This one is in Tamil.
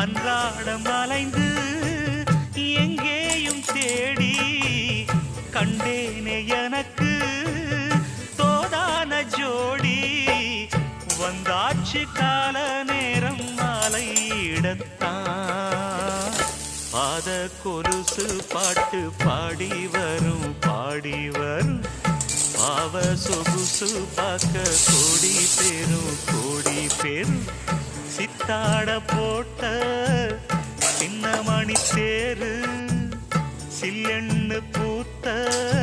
அன்றாடம் அலைந்து எங்கேயும் தேடி கண்டேனே எனக்கு தோதான ஜோடி வந்தாச்சு கால நேரம் மாலையிடத்தான் பாத கொலுசு பாட்டு பாடி வரும் பாவ சொகுசு பார்க்க கோடி பேரும் சித்தாட போட்ட சின்ன மணி தேரு சில்லெண்ணு பூத்த